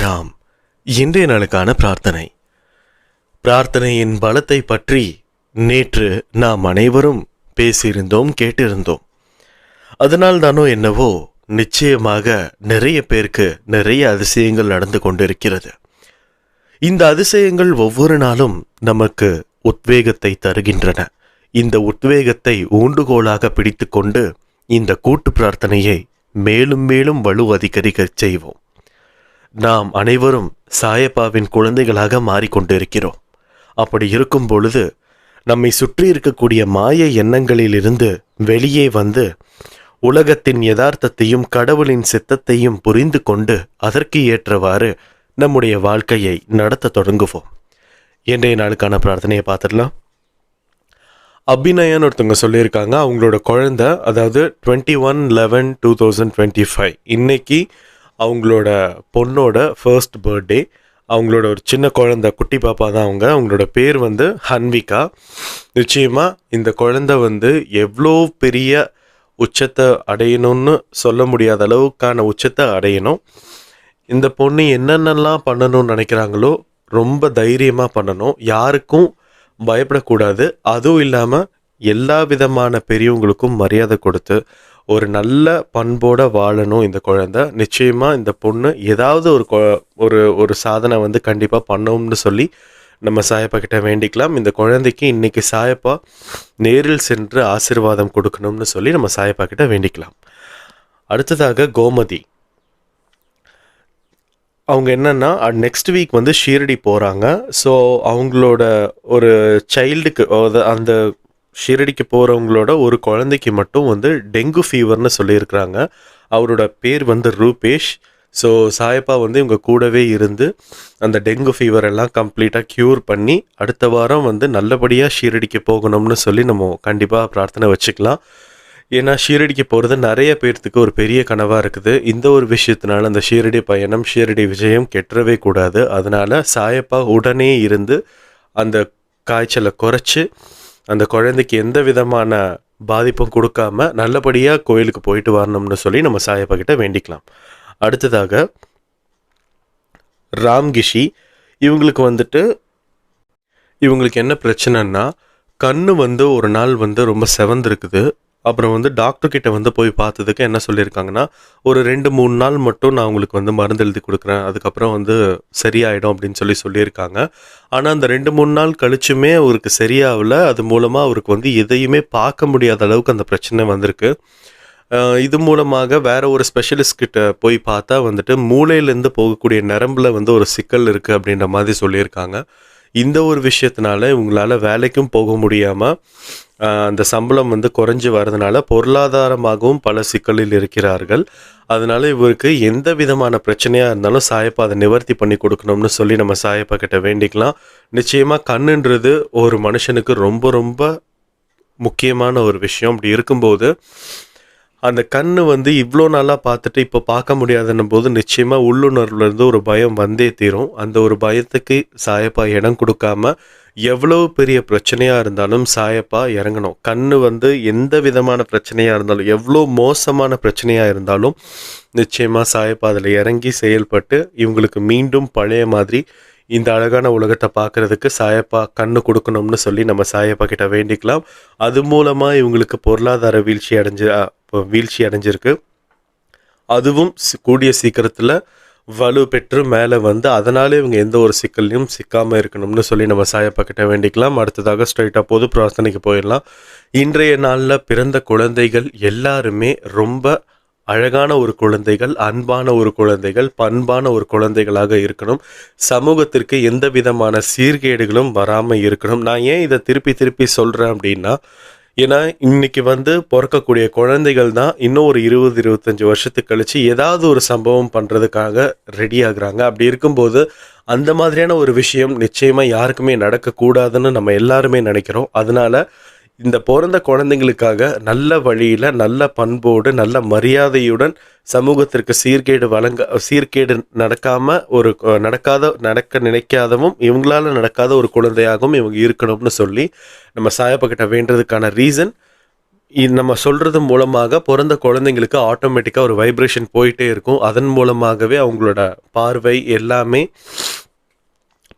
சாய்ராம். இன்றைய நாளுக்கான பிரார்த்தனையின் பலத்தை பற்றி நேற்று நாம் அனைவரும் பேசியிருந்தோம், கேட்டிருந்தோம். அதனால் தானோ என்னவோ நிச்சயமாக நிறைய பேருக்கு நிறைய அதிசயங்கள் நடந்து கொண்டிருக்கிறது. இந்த அதிசயங்கள் ஒவ்வொரு நாளும் நமக்கு உத்வேகத்தை தருகின்றன. இந்த உத்வேகத்தை ஊண்டுகோலாக பிடித்து கொண்டு இந்த கூட்டு பிரார்த்தனையை மேலும் மேலும் வலு அதிகரிக்க செய்வோம். நாம் அனைவரும் சாயப்பாவின் குழந்தைகளாக மாறிக்கொண்டிருக்கிறோம். அப்படி இருக்கும் பொழுது நம்மை சுற்றி இருக்கக்கூடிய மாய எண்ணங்களிலிருந்து வெளியே வந்து உலகத்தின் யதார்த்தத்தையும் கடவுளின் சித்தத்தையும் புரிந்து கொண்டு அதற்கு ஏற்றவாறு நம்முடைய வாழ்க்கையை நடத்த தொடங்குவோம். இன்றைய நாளுக்கான பிரார்த்தனையை பார்த்துடலாம். அபிநயான்னு ஒருத்தவங்க சொல்லியிருக்காங்க, அவங்களோட குழந்தை, அதாவது 21/11/2025 இன்னைக்கு அவங்களோட பொண்ணோட ஃபர்ஸ்ட் பர்த்டே. அவங்களோட ஒரு சின்ன குழந்தை, குட்டி பாப்பா தான் அவங்களோட பேர் ஹன்விகா. நிச்சயமாக இந்த குழந்தை எவ்வளோ பெரிய உச்சத்தை அடையணும்னு சொல்ல முடியாத அளவுக்கான உச்சத்தை அடையணும். இந்த பொண்ணு என்னென்னலாம் பண்ணணும்னு நினைக்கிறாங்களோ ரொம்ப தைரியமாக பண்ணணும், யாருக்கும் பயப்படக்கூடாது. அதுவும் இல்லாமல் எல்லா விதமான பெரியவங்களுக்கும் மரியாதை கொடுத்து ஒரு நல்ல பண்போட வாழணும் இந்த குழந்தை. நிச்சயமாக இந்த பொண்ணு ஏதாவது ஒரு சாதனை கண்டிப்பாக பண்ணணும்னு சொல்லி நம்ம சாயப்பா கிட்ட வேண்டிக்கலாம். இந்த குழந்தைக்கு இன்னைக்கு சாயப்பா நேரில் சென்று ஆசீர்வாதம் கொடுக்கணும்னு சொல்லி நம்ம சாயப்பா கிட்ட வேண்டிக்கலாம். அடுத்ததாக கோமதி, அவங்க என்னன்னா நெக்ஸ்ட் வீக் ஷீரடி போகிறாங்க. ஸோ அவங்களோட ஒரு சைல்டுக்கு, அந்த ஷீரடிக்கு போகிறவங்களோட ஒரு குழந்தைக்கு மட்டும் டெங்கு ஃபீவர்னு சொல்லியிருக்கிறாங்க. அவரோட பேர் ரூபேஷ். ஸோ சாயப்பா இவங்க கூடவே இருந்து அந்த டெங்கு ஃபீவர் எல்லாம் கம்ப்ளீட்டாக க்யூர் பண்ணி அடுத்த வாரம் நல்லபடியாக ஷீரடிக்கு போகணும்னு சொல்லி நம்ம கண்டிப்பாக பிரார்த்தனை வச்சுக்கலாம். ஏன்னா ஷீரடிக்கு போகிறது நிறைய பேர்த்துக்கு ஒரு பெரிய கனவாக இருக்குது. இந்த ஒரு விஷயத்தினால அந்த ஷீரடி பயணம், ஷீரடி விஜயம் கெட்டவே கூடாது. அதனால் சாயப்பா உடனே இருந்து அந்த காய்ச்சலை குறைச்சி அந்த குழந்தைக்கு எந்த விதமான பாதிப்பும் கொடுக்காம நல்லபடியாக கோயிலுக்கு போயிட்டு வரணும்னு சொல்லி நம்ம சாயப்பா கிட்ட வேண்டிக்கலாம். அடுத்ததாக ராம்கிஷி, இவங்களுக்கு என்ன பிரச்சனைன்னா கண்ணு ஒரு நாள் ரொம்ப செவந்திருக்குது. அப்புறம் டாக்டர்கிட்ட போய் பார்த்ததுக்கு என்ன சொல்லியிருக்காங்கன்னா, ஒரு 2-3 நாள் மட்டும் நான் உங்களுக்கு மருந்து எழுதி கொடுக்குறேன், அதுக்கப்புறம் சரியாயிடும் அப்படின்னு சொல்லியிருக்காங்க. ஆனால் அந்த 2-3 நாள் கழிச்சுமே அவருக்கு சரியாகல. அது மூலமாக அவருக்கு எதையுமே பார்க்க முடியாத அளவுக்கு அந்த பிரச்சனை வந்திருக்கு. இது மூலமாக வேற ஒரு ஸ்பெஷலிஸ்ட் கிட்ட போய் பார்த்தா மூளையிலேருந்து போகக்கூடிய நரம்பில் ஒரு சிக்கல் இருக்குது அப்படின்ற மாதிரி சொல்லியிருக்காங்க. இந்த ஒரு விஷயத்தினால இவங்களால வேலைக்கும் போக முடியாமல் அந்த சம்பளம் குறைஞ்சி வரதுனால பொருளாதாரமாகவும் பல சிக்கலில் இருக்கிறார்கள். அதனால இவருக்கு எந்த விதமான பிரச்சனையாக இருந்தாலும் சாயப்பா அதை நிவர்த்தி பண்ணி கொடுக்கணும்னு சொல்லி நம்ம சாயப்பா கிட்ட வேண்டிக்கலாம். நிச்சயமாக கண்ணுன்றது ஒரு மனுஷனுக்கு ரொம்ப ரொம்ப முக்கியமான ஒரு விஷயம். அப்படி இருக்கும்போது அந்த கண்ணு இவ்வளோ நாளாக பார்த்துட்டு இப்போ பார்க்க முடியாதுன்னும் போது நிச்சயமாக உள்ளுணர்வுலேருந்து ஒரு பயம் வந்தே தீரும். அந்த ஒரு பயத்துக்கு சாயப்பா இடம் கொடுக்காம எவ்வளோ பெரிய பிரச்சனையாக இருந்தாலும் சாயப்பா இறங்கணும். கண்ணு எந்த விதமான பிரச்சனையாக இருந்தாலும், எவ்வளோ மோசமான பிரச்சனையாக இருந்தாலும் நிச்சயமாக சாயப்பா அதில் இறங்கி செயல்பட்டு இவங்களுக்கு மீண்டும் பழைய மாதிரி இந்த அழகான உலகத்தை பார்க்குறதுக்கு சாயப்பா கண்ணு கொடுக்கணும்னு சொல்லி நம்ம சாயப்பா கிட்ட வேண்டிக்கலாம். அது மூலமாக இவங்களுக்கு பொருளாதார வீழ்ச்சி அடைஞ்சிருக்கு. அதுவும் கூடிய சீக்கிரத்தில் வலு பெற்று மேலே அதனாலே இவங்க எந்த ஒரு சிக்கல்லையும் சிக்காமல் இருக்கணும்னு சொல்லி நம்ம சாயப்பா கிட்ட வேண்டிக்கலாம். அடுத்ததாக ஸ்ட்ரைட்டாக பொது பிரார்த்தனைக்கு போயிடலாம். இன்றைய நாளில் பிறந்த குழந்தைகள் எல்லாருமே ரொம்ப அழகான ஒரு குழந்தைகள், அன்பான ஒரு குழந்தைகள், பண்பான ஒரு குழந்தைகளாக இருக்கணும். சமூகத்திற்கு எந்த விதமான சீர்கேடுகளும் வராமல் இருக்கணும். நான் ஏன் இதை திருப்பி சொல்கிறேன் அப்படின்னா, ஏன்னா இன்னைக்கு பிறக்கக்கூடிய குழந்தைகள் தான் இன்னும் ஒரு 20-25 வருஷத்துக்கு கழிச்சு ஏதாவது ஒரு சம்பவம் பண்ணுறதுக்காக ரெடி ஆகுறாங்க. அப்படி இருக்கும்போது அந்த மாதிரியான ஒரு விஷயம் நிச்சயமாக யாருக்குமே நடக்கக்கூடாதுன்னு நம்ம எல்லாருமே நினைக்கிறோம். அதனால இந்த பிறந்த குழந்தைங்களுக்காக நல்ல வழியில், நல்ல பண்போடு, நல்ல மரியாதையுடன் சமூகத்திற்கு சீர்கேடு நடக்க நினைக்காதவும் இவங்களால நடக்காத ஒரு குழந்தையாகவும் இவங்க இருக்கணும்னு சொல்லி நம்ம சாயப்பா கிட்ட வேண்டதுக்கான ரீசன் நம்ம சொல்றது மூலமாக பிறந்த குழந்தைங்களுக்கு ஆட்டோமேட்டிக்காக ஒரு வைப்ரேஷன் போயிட்டே இருக்கும். அதன் மூலமாகவே அவங்களோட பார்வை எல்லாமே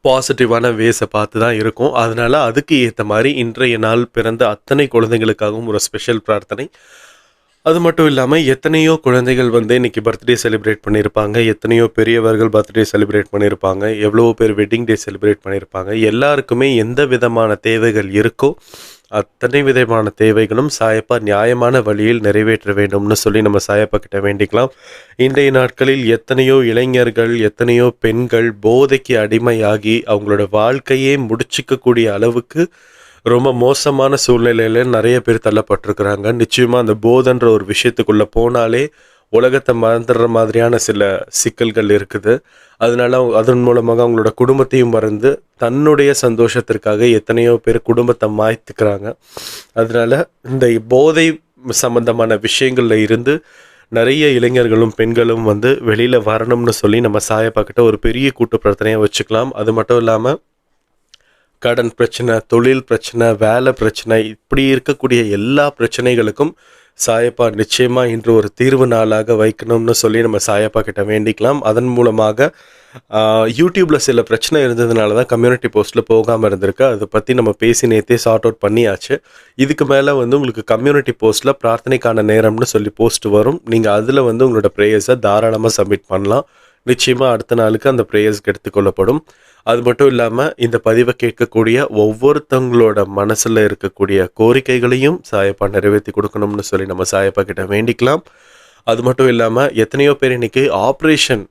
பாசிட்டிவான வேஸை பார்த்து தான் இருக்கும். அதனால அதுக்கு ஏற்ற மாதிரி இன்றைய நாள் பிறந்த அத்தனை குழந்தைங்களுக்காகவும் ஒரு ஸ்பெஷல் பிரார்த்தனை. அது மட்டும் இல்லாமல் எத்தனையோ குழந்தைகள் வந்து இன்னைக்கு பர்த்டே செலிப்ரேட் பண்ணியிருப்பாங்க, எத்தனையோ பெரியவர்கள் பர்த்டே செலிப்ரேட் பண்ணியிருப்பாங்க, எவ்வளோ பேர் வெட்டிங் டே செலிப்ரேட் பண்ணியிருப்பாங்க. எல்லாருக்குமே எந்த விதமான தேவைகள் இருக்கோ அத்தனை விதமான தேவைகளும் சாயப்பா நியாயமான வழியில் நிறைவேற்ற வேண்டும்னு சொல்லி நம்ம சாயப்பா கிட்ட வேண்டிக்கலாம். இன்றைய நாட்களில் எத்தனையோ இளைஞர்கள், எத்தனையோ பெண்கள் போதைக்கு அடிமையாகி அவங்களோட வாழ்க்கையே முடிச்சிக்கக்கூடிய அளவுக்கு ரொம்ப மோசமான சூழ்நிலையில நிறைய பேர் தள்ளப்பட்டிருக்கிறாங்க. நிச்சயமாக அந்த போதைன்ற ஒரு விஷயத்துக்குள்ளே போனாலே உலகத்தை மறந்துடுற மாதிரியான சில சிக்கல்கள் இருக்குது. அதனால அதன் மூலமாக அவங்களோட குடும்பத்தையும் மறந்து தன்னுடைய சந்தோஷத்திற்காக எத்தனையோ பேர் குடும்பத்தை மாய்த்துக்கிறாங்க. அதனால இந்த போதை சம்பந்தமான விஷயங்கள்ல இருந்து நிறைய இளைஞர்களும் பெண்களும் வந்து வெளியில வரணும்னு சொல்லி நம்ம சாயப்பா கிட்ட ஒரு பெரிய கூட்டு பிரார்த்தனையை வச்சுக்கலாம். அது மட்டும் இல்லாமல் கடன் பிரச்சனை, தொழில் பிரச்சனை, வேலை பிரச்சனை, இப்படி இருக்கக்கூடிய எல்லா பிரச்சனைகளுக்கும் சாயப்பா நிச்சயமாக இன்று ஒரு தீர்வு நாளாக வைக்கணும்னு சொல்லி நம்ம சாயப்பா கிட்ட வேண்டிக்கலாம். அதன் மூலமாக யூடியூப்பில் சில பிரச்சனை இருந்ததுனால தான் கம்யூனிட்டி போஸ்ட்டில் போகாமல் இருந்திருக்கு. அதை பற்றி நம்ம பேசி நேற்றே சார்ட் அவுட் பண்ணியாச்சு. இதுக்கு மேலே வந்து உங்களுக்கு கம்யூனிட்டி போஸ்ட்டில் பிரார்த்தனைக்கான நேரம்னு சொல்லி போஸ்ட் வரும். நீங்கள் அதில் வந்து உங்களோட ப்ரேயர்ஸை தாராளமாக சப்மிட் பண்ணலாம். நிச்சயமாக அடுத்த நாளுக்கு அந்த ப்ரேயர்ஸ்க்கு எடுத்துக்கொள்ளப்படும். அது மட்டும் இல்லாமல் இந்த பதிவை கேட்கக்கூடிய ஒவ்வொருத்தவங்களோட மனசில் இருக்கக்கூடிய கோரிக்கைகளையும் சாயப்பா நிறைவேற்றி கொடுக்கணும்னு சொல்லி நம்ம சாயப்பா கிட்ட வேண்டிக்கலாம். அது மட்டும் இல்லாமல் எத்தனையோ பேர் இன்றைக்கி ஆப்ரேஷன்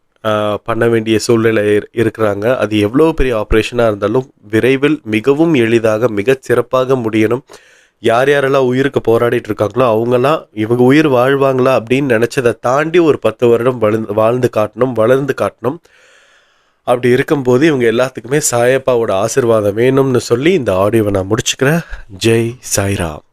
பண்ண வேண்டிய சூழ்நிலை இருக்கிறாங்க. அது எவ்வளோ பெரிய ஆப்ரேஷனாக இருந்தாலும் விரைவில் மிகவும் எளிதாக மிகச் சிறப்பாக முடியணும். யார் யாரெல்லாம் உயிருக்கு போராடிட்டு இருக்காங்களோ அவங்கெல்லாம் இவங்க உயிர் வாழ்வாங்களா அப்படின்னு நினச்சதை தாண்டி ஒரு 10 வருடம் வாழ்ந்து காட்டணும், வளர்ந்து காட்டணும். அப்படி இருக்கும்போது இவங்க எல்லாத்துக்குமே சாயப்பாவோட ஆசீர்வாதம் வேணும்னு சொல்லி இந்த ஆடியோவை நான் முடிச்சுக்கிறேன். ஜெய் சாய்ராம்.